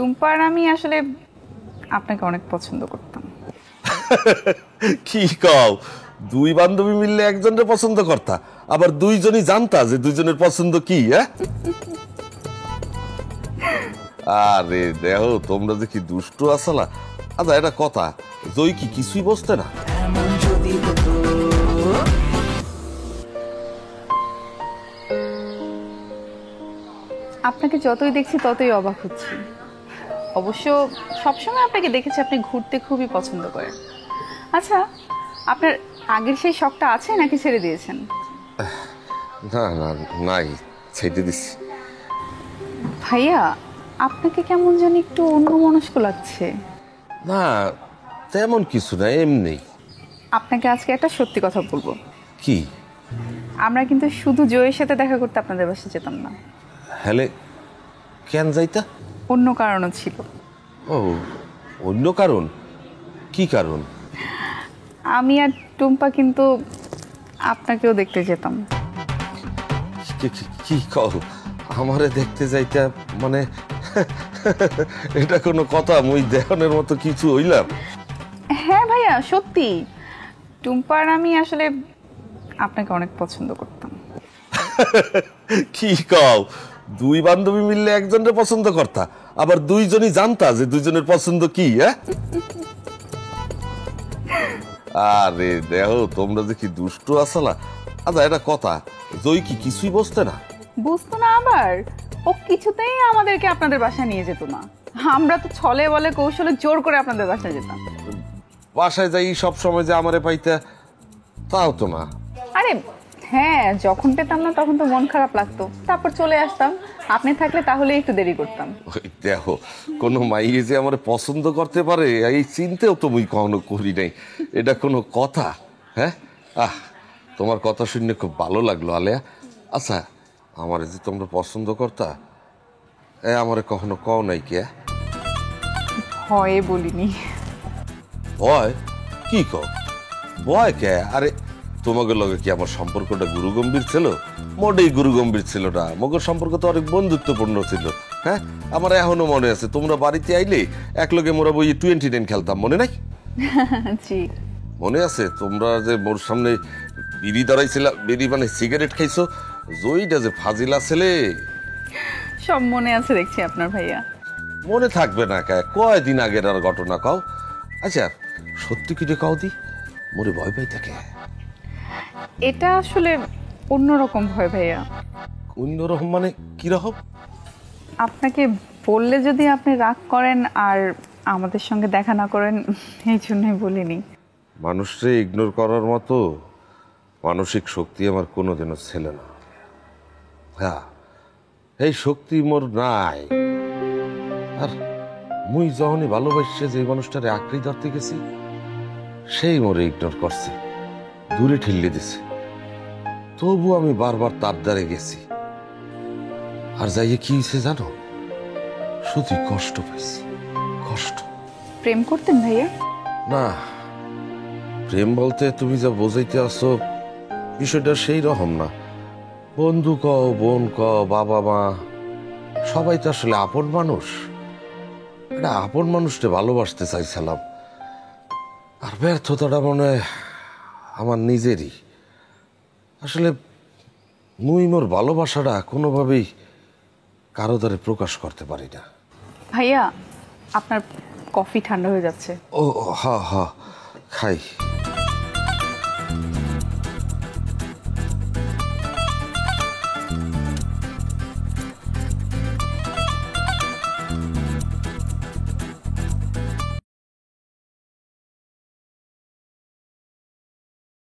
টুম্পার আমি আসলে আপনাকে অনেক পছন্দ করতাম। কি কও, দুই বান্ধবী মিললে একজনের পছন্দ করতা, আবার দুইজনই জানতা যে দুইজনের পছন্দ কি? হ্যাঁ, আরে দেখো তোমরা যে কি দুষ্টু আসলা। আচ্ছা এটা কথা, জয় কি কিছুই বসতে না? আপনাকে যতই দেখছি ততই অবাক হচ্ছি। অবশ্য সবসময় আপনাকে দেখেছি আপনি ঘুরতে খুবই পছন্দ করেন। আচ্ছা, আপনার আগের সেই শখটা আছে নাকি ছেড়ে দিয়েছেন? না না, নাই, ছেড়ে দিচ্ছি। ভাইয়া, আপনাকে কেমন জানি একটু অন্যমনস্ক লাগছে। না তেমন কিছু না, এমনি। আপনাকে আজকে একটা সত্যি কথা বলবো। কি? আমরা কিন্তু শুধু জয়ের সাথে দেখা করতে আপনাদের বাসায় যেতাম না। হ্যালে কেন যাইতা? অন্য কারণও ছিল। ও, অন্য কারণ? কি কারণ? আমি আর টুম্পা কিন্তু আপনাকেও দেখতে যেতাম। কি কও, আমারে দেখতে যাইতা মানে? এটা কোনো কথা? মুই দেহনের মতো কিছু হইলাম? হ্যাঁ ভাইয়া, সত্যি। টুম্পার আমি আসলে আপনাকে অনেক পছন্দ করতাম। কি কও, দুই বান্ধবী মিললে একজনের পছন্দ করতা, আবার দুইজনই জানতা যে দুইজনের পছন্দ কি? হ্যাঁ, আরে দেখো তোমরা যে কি দুষ্টু আসলা। আচ্ছা এটা কথা, জয় কি কিছুই বসতে না? বুঝতো না আবার। ও কিছুতেই আমাদেরকে আপনাদের বাসায় নিয়ে যেত না। আমরা তো ছলে বলে কৌশলে জোর করে আপনাদের বাসায় যেতাম। বাসায় যাই সব সময় যে আমারে পাইতে, তাও তো না। আরে হ্যাঁ, যখন পেতাম না তখন তো মন খারাপ লাগতো, তারপর চলে আসতাম। আপনি থাকলে তাহলে একটু দেরি করতাম। ওই দেখো, কোনো মাইয়ে যে আমার পছন্দ করতে পারে এই চিন্তাও তো মুই কখনো করি নাই। এটা কোনো কথা? হ্যাঁ, তোমার কথা শুনে খুব ভালো লাগলো আলেয়া। আচ্ছা, আমারে যে তোমরা পছন্দ করতা, আমারে কখনো কও নাই কে? হয় বলিনি। ভয়? কি কও, ভয় কে? আরে তোমাকে লগে কি আমার সম্পর্কটা গুরুগম্ভীর ছিল? মোটেই গুরুগম্ভীর ছিল না। মগর সম্পর্ক তো অনেক বন্ধুত্বপূর্ণ ছিল। হ্যাঁ, আমার এখনো মনে আছে তোমরা বাড়িতে আইলে এক লগে মোরা বই 29 খেলতাম, মনে নাই? জি। মনে আছে তোমরা যে মোর সামনে বিড়ি দাঁড়াইছিল, বিড়ি মানে সিগারেট খাইছো, জয়টা যে ফাজিলা ছেলে। সব মনে আছে দেখছি আপনার ভাইয়া। মনে থাকবে না কে? কয়দিন আগের আর ঘটনা কও। আচ্ছা সত্যি কি কও দি, মোরে ভয় পাই থাকে? এটা আসলে অন্যরকম ভয় ভাইয়া। অন্যরকম মানে কিরকম? আপনাকে বললে যদি আপনি রাগ করেন আর আমাদের সঙ্গে দেখা না করেন, এই জন্যই বলিনি। মানুষকে ইগনোর করার মতো মানসিক শক্তি আমার কোনোদিনও ছিল না। হ্যাঁ, এই শক্তি মোর নাই। আর মুই যখনই ভালোবাসছে যে মানুষটারে আঁকড়ি ধরতে গেছি, সেই মোরে ইগনোর করছে, দূরে ঠেললে দিছে। তবু আমি বারবার তার দ্বারে গেছি। আর যাইয়ে কি হয়েছে জানো? শুধু কষ্ট পাইছি, কষ্ট। প্রেম করতেন ভাইয়া? না, প্রেম বলতে তুমি যা বোঝাইতে আসো বিষয়টা সেই রকম না। বন্ধু কও, বোন কও, বাবা মা, সবাই তো আসলে আপন মানুষ। এটা আপন মানুষকে ভালোবাসতে চাইছিলাম, আর ব্যর্থতাটা মনে হয় আমার নিজেরই। আসলে মুই মোর ভালোবাসাটা কোনোভাবেই কারো দ্বারে প্রকাশ করতে পারি না। ভাইয়া, আপনার কফি ঠান্ডা হয়ে যাচ্ছে। ও হা হা, খাই।